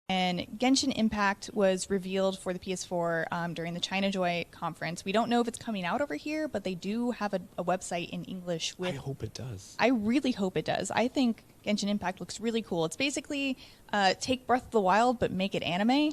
And Genshin Impact was revealed for the PS4 during the China Joy conference. We don't know if it's coming out over here, but they do have a website in English with... I hope it does. I really hope it does. I think Genshin Impact looks really cool. It's basically take Breath of the Wild, but make it anime.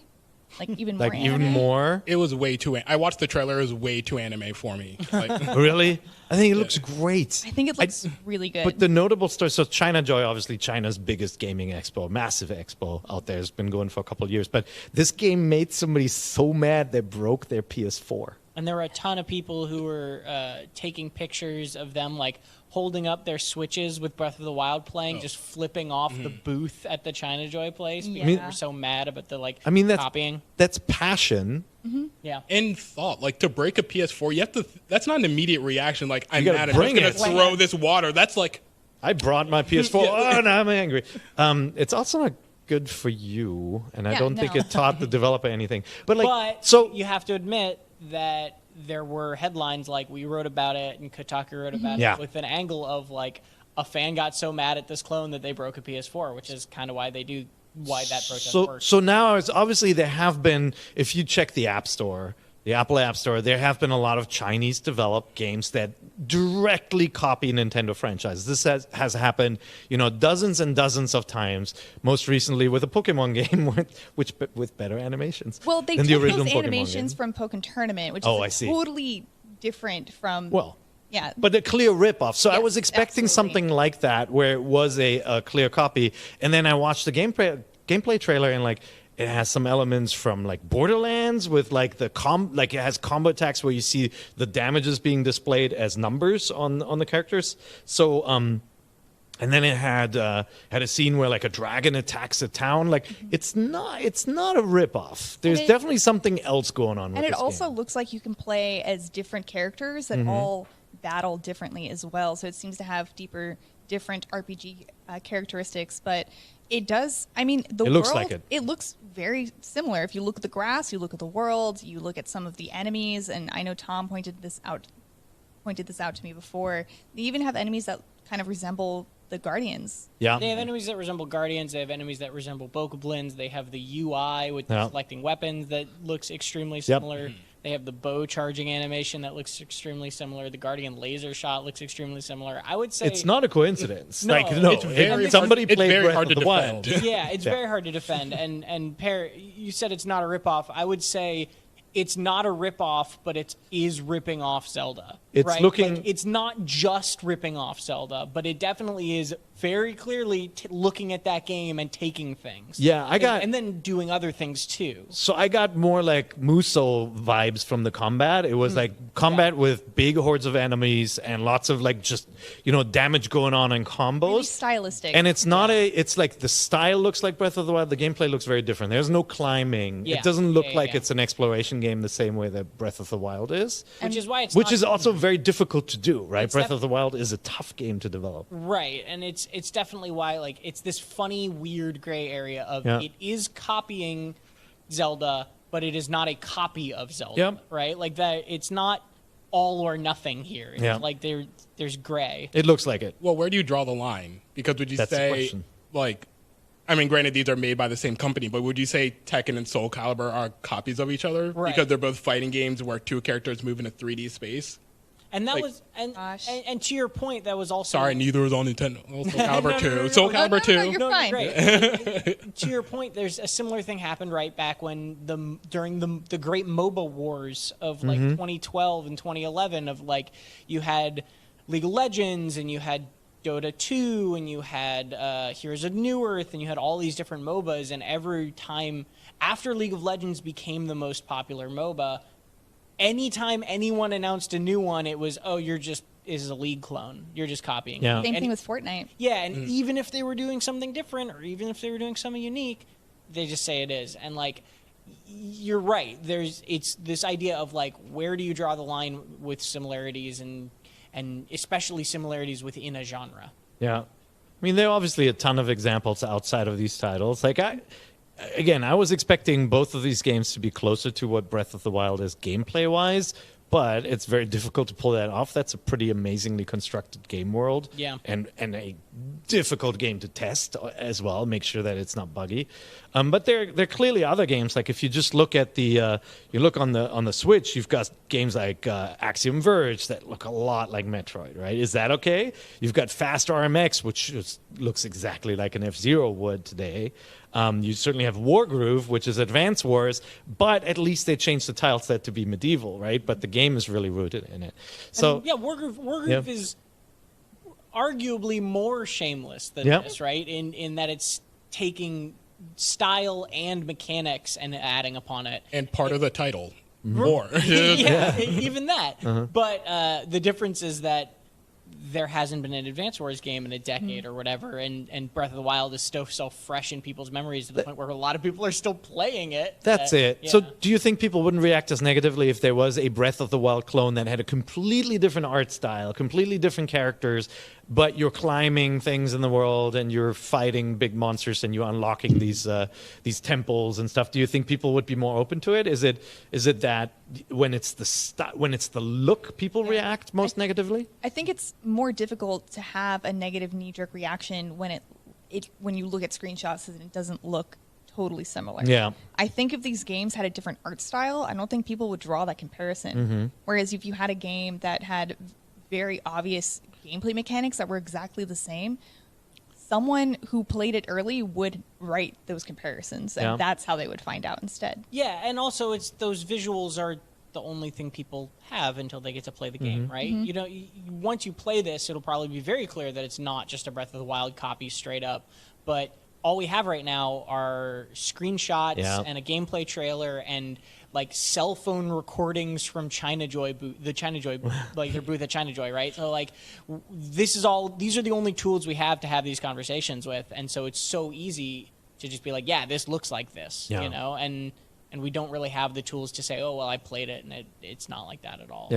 Like even more anime. Even more? It was way too... I watched the trailer. It was way too anime for me. Like, really? I think it looks great. I think it looks really good. But the notable story... So China Joy, obviously China's biggest gaming expo, massive expo out there. It's been going for a couple of years. But this game made somebody so mad they broke their PS4. And there were a ton of people who were taking pictures of them, like, holding up their Switches with Breath of the Wild playing, just flipping off the booth at the China Joy place because they were so mad about the, like, copying. That's passion. Yeah. And thought, like, to break a PS4, you have to... That's not an immediate reaction, like, I'm gotta mad and I'm bring going to it. throw this water. That's like... I brought my PS4. Oh, now I'm angry. It's also not good for you, and I don't think it taught the developer anything. But, like, so you have to admit that there were headlines like we wrote about it and Kotaku wrote about it with an angle of like a fan got so mad at this clone that they broke a PS4, which is kind of why that protest works. So now obviously there have been, if you check the App Store, the Apple App Store, there have been a lot of Chinese developed games that directly copy Nintendo franchises. This has happened, dozens and dozens of times. Most recently with a Pokemon game, with better animations. Well, they than took the original those Pokemon animations game. from Pokken Tournament, which I is see. totally different from. Well. Yeah. But a clear ripoff. So I Yes, was expecting absolutely. something like that, where it was a clear copy, and then I watched the gameplay trailer, and like it has some elements from like Borderlands with like it has combo attacks where you see the damages being displayed as numbers on the characters. So and then it had a scene where like a dragon attacks a town. Like it's not a ripoff. There's definitely something else going on with And it this also game. looks like you can play as different characters that all battle differently as well. So it seems to have different RPG characteristics, but it does. I mean, the world. Looks like it. It looks very similar. If you look at the grass, you look at the world, you look at some of the enemies, and I know Tom pointed this out to me before. They even have enemies that kind of resemble the Guardians. Yeah. They have enemies that resemble Guardians. They have enemies that resemble Bokoblins. They have the UI with selecting weapons that looks extremely similar. They have the bow charging animation that looks extremely similar. The Guardian laser shot looks extremely similar. I would say It's not a coincidence. No. It's very somebody hard, played it's very Breath hard of to the Wild. defend. Yeah, it's very hard to defend. And Per, you said it's not a ripoff. I would say it's not a ripoff, but it is ripping off Zelda. It's right? looking- Like, it's not just ripping off Zelda, but it definitely is very clearly looking at that game and taking things. Yeah, and then doing other things too. So I got more like Musou vibes from the combat. It was like combat with big hordes of enemies and lots of like just, damage going on in combos. Really stylistic. And it's not it's like the style looks like Breath of the Wild. The gameplay looks very different. There's no climbing. Yeah. It doesn't look Yeah, like yeah. it's an exploration game the same way that Breath of the Wild is. Which is why it's Which not- is also very difficult to do, right? It's Breath of the Wild is a tough game to develop. Right, and it's definitely why like it's this funny, weird gray area of it is copying Zelda, but it is not a copy of Zelda. Yep. Right, like that. It's not all or nothing here. It's Yeah. like there's gray. It looks like it. Well, where do you draw the line? Because would you That's the say, question. like, I mean, granted, these are made by the same company, but would you say Tekken and Soul Calibur are copies of each other? Right. Because they're both fighting games where two characters move in a 3D space? And that Like- was and, Gosh. and to your point, that was also Sorry, neither was on Nintendo. Oh, Soul Calibur no, 2. no, Soul no, Calibur 2. you're No, fine. great. To your point, there's a similar thing happened right back when during the great MOBA wars of like 2012 and 2011 of like you had League of Legends and you had Dota 2 and you had Heroes of New Earth and you had all these different MOBAs, and every time after League of Legends became the most popular MOBA, anytime anyone announced a new one, it was, this is a League clone. You're just copying. Yeah. it. Same And thing with Fortnite. yeah, and even if they were doing something different, or even if they were doing something unique, they just say it is. And like, you're right. It's this idea of like, where do you draw the line with similarities and especially similarities within a genre? Yeah. I mean, there are obviously a ton of examples outside of these titles. Like, I was expecting both of these games to be closer to what Breath of the Wild is gameplay-wise, but it's very difficult to pull that off. That's a pretty amazingly constructed game world. Yeah. And a difficult game to test as well, make sure that it's not buggy. But there are clearly other games. Like if you just look at you look on the Switch, you've got games like Axiom Verge that look a lot like Metroid, right? Is that okay? You've got Fast RMX, which looks exactly like an F-Zero would today. You certainly have Wargroove, which is Advance Wars, but at least they changed the tile set to be medieval, right? But the game is really rooted in it. So and, yeah, Wargroove is arguably more shameless than this, right? In that it's taking style and mechanics and adding upon it. And part of the title. More. Yeah, even that. But the difference is that there hasn't been an Advance Wars game in a decade or whatever, and Breath of the Wild is still so fresh in people's memories to the point where a lot of people are still playing it. That's it. Yeah. So do you think people wouldn't react as negatively if there was a Breath of the Wild clone that had a completely different art style, completely different characters, but you're climbing things in the world and you're fighting big monsters and you're unlocking these temples and stuff? Do you think people would be more open to it? Is it that when it's the look people react most negatively? I think it's more difficult to have a negative knee-jerk reaction when when you look at screenshots and it doesn't look totally similar. Yeah. I think if these games had a different art style, I don't think people would draw that comparison. Whereas if you had a game that had very obvious gameplay mechanics that were exactly the same, someone who played it early would write those comparisons, and that's how they would find out instead. Yeah, and also it's those visuals are the only thing people have until they get to play the game, right? You know, once you play this, it'll probably be very clear that it's not just a Breath of the Wild copy straight up, but all we have right now are screenshots and a gameplay trailer and like cell phone recordings from China Joy the China Joy like their booth at China Joy, right? So like these are the only tools we have to have these conversations with, and so it's so easy to just be like, yeah, this looks like this, you know, and we don't really have the tools to say, oh well, I played it and it's not like that at all.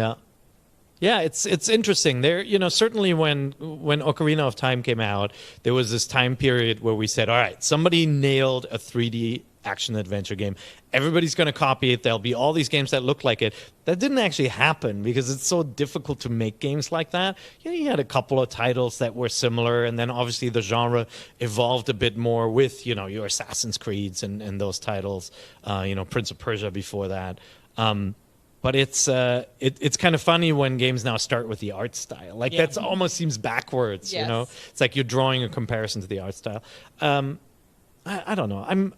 Yeah, it's interesting. There, you know, certainly when Ocarina of Time came out, there was this time period where we said, all right, somebody nailed a 3D action adventure game. Everybody's going to copy it. There'll be all these games that look like it. That didn't actually happen because it's so difficult to make games like that. You know, you had a couple of titles that were similar, and then obviously the genre evolved a bit more with, you know, your Assassin's Creeds and those titles, you know, Prince of Persia before that. But it's kind of funny when games now start with the art style. Like that almost seems backwards, you know? It's like you're drawing a comparison to the art style. I don't know.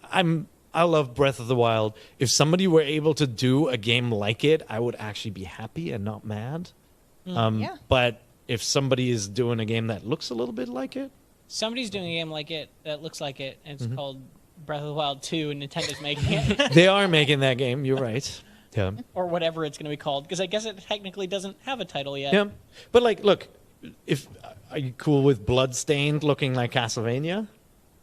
I love Breath of the Wild. If somebody were able to do a game like it, I would actually be happy and not mad. But if somebody is doing a game that looks a little bit like it, somebody's doing a game like it that looks like it, and it's called Breath of the Wild 2, and Nintendo's making it. They are making that game. You're right. Yeah. Or whatever it's going to be called, because I guess it technically doesn't have a title yet. Yeah, but like, look, are you cool with Bloodstained looking like Castlevania?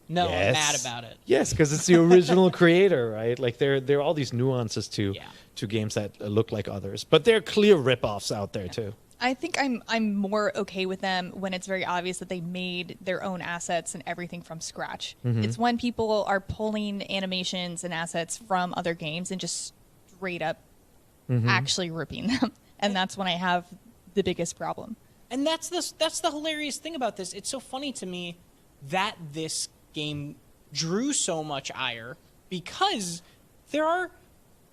No, yes. I'm mad about it. Yes, because it's the original creator, right? Like there are all these nuances to games that look like others, but there are clear ripoffs out there too. I think I'm more okay with them when it's very obvious that they made their own assets and everything from scratch. It's when people are pulling animations and assets from other games and just straight up actually ripping them, and that's when I have the biggest problem. And that's the hilarious thing about this. It's so funny to me that this game drew so much ire because there are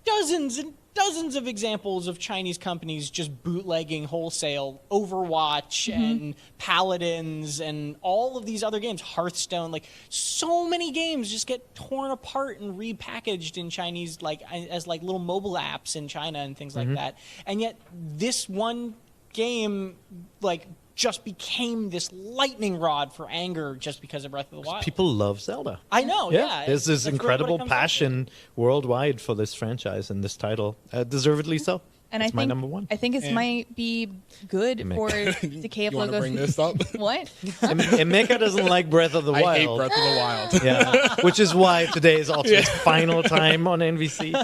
dozens and dozens of examples of Chinese companies just bootlegging wholesale Overwatch and Paladins and all of these other games, Hearthstone. Like so many games just get torn apart and repackaged in Chinese, like as like little mobile apps in China and things like that. And yet this one game like just became this lightning rod for anger just because of Breath of the Wild. People love Zelda. I know, yeah. There's this incredible passion worldwide for this franchise and this title. Deservedly so. And it's my number one. I think it might be good for Decay of You want to Logos. bring this up? What? Emeka doesn't like Breath of the Wild. I hate Breath of the Wild. Yeah, which is why today is also its final time on NVC.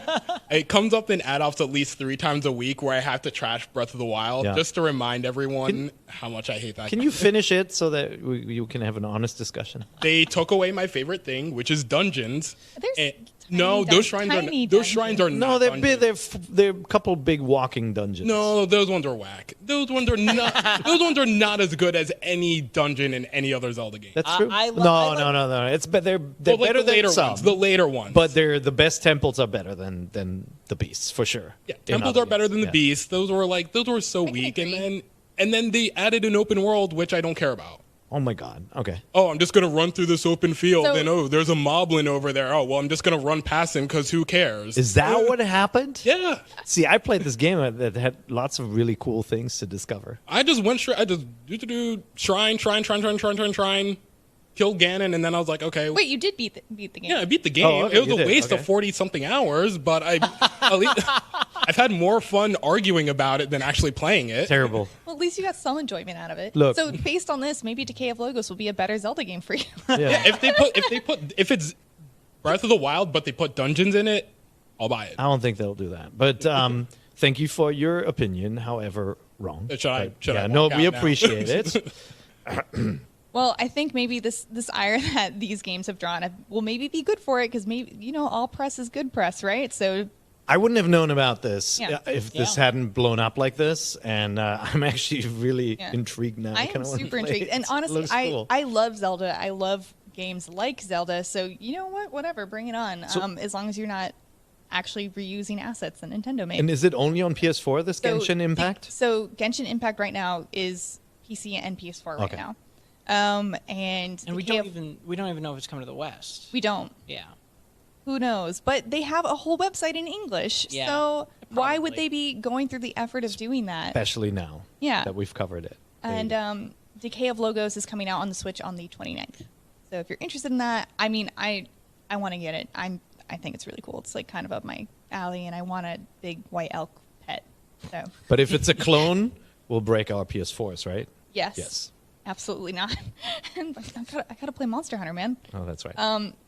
It comes up in ad-offs at least 3 times a week where I have to trash Breath of the Wild just to remind everyone how much I hate that. Can you finish it so that you can have an honest discussion? They took away my favorite thing, which is dungeons. There's No, those shrines are not. No, dungeons. they're a couple big walking dungeons. No, those ones are whack. Those ones are not. Those ones are not as good as any dungeon in any other Zelda game. That's true. No. It's they're Well, like better the later than some. ones. The later ones. But the best temples are better than the beasts for sure. Yeah, temples are better than the beasts. Those were so weak, and then they added an open world, which I don't care about. Oh my god. Okay. Oh, I'm just gonna run through this open field, So- and there's a moblin over there. Oh, well, I'm just gonna run past him because who cares? Is that what happened? Yeah. See, I played this game that had lots of really cool things to discover. I just went straight. I just do shrine, killed Ganon, and then I was like, okay. Wait, you did beat the game. Yeah, I beat the game. Oh, okay, it was you a did, waste okay. of 40-something hours, but at least I've had more fun arguing about it than actually playing it. Terrible. Well, at least you got some enjoyment out of it. Look. So based on this, maybe Decay of Logos will be a better Zelda game for you. Yeah. If it's Breath of the Wild, but they put dungeons in it, I'll buy it. I don't think they'll do that. But thank you for your opinion, however wrong. Should I Yeah, walk no, out we now? appreciate it. Well, I think maybe this ire that these games have drawn will maybe be good for it because maybe all press is good press, right? So I wouldn't have known about this Yeah. if this Yeah. hadn't blown up like this, and I'm actually really Yeah. intrigued now. I kinda am wanna super play intrigued. it. And It honestly, looks cool. I love Zelda. I love games like Zelda. So you know what? Whatever, bring it on. As long as you're not actually reusing assets that Nintendo made. And is it only on PS4, this Genshin Impact? So Genshin Impact right now is PC and PS4 right Okay. now. And we Decay don't of- even know if it's coming to the West. we don't. Yeah. Who knows? But they have a whole website in English. Yeah, so why would probably. they be going through the effort of doing that? Especially now Yeah. that we've covered it. And Decay of Logos is coming out on the Switch on the 29th. So if you're interested in that, I mean, I want to get it. I think it's really cool. It's like kind of up my alley, and I want a big white elk pet. So But if it's a clone, we'll break our PS4s, right? yes, Yes. absolutely not. And I gotta play Monster Hunter, man. Oh, that's right.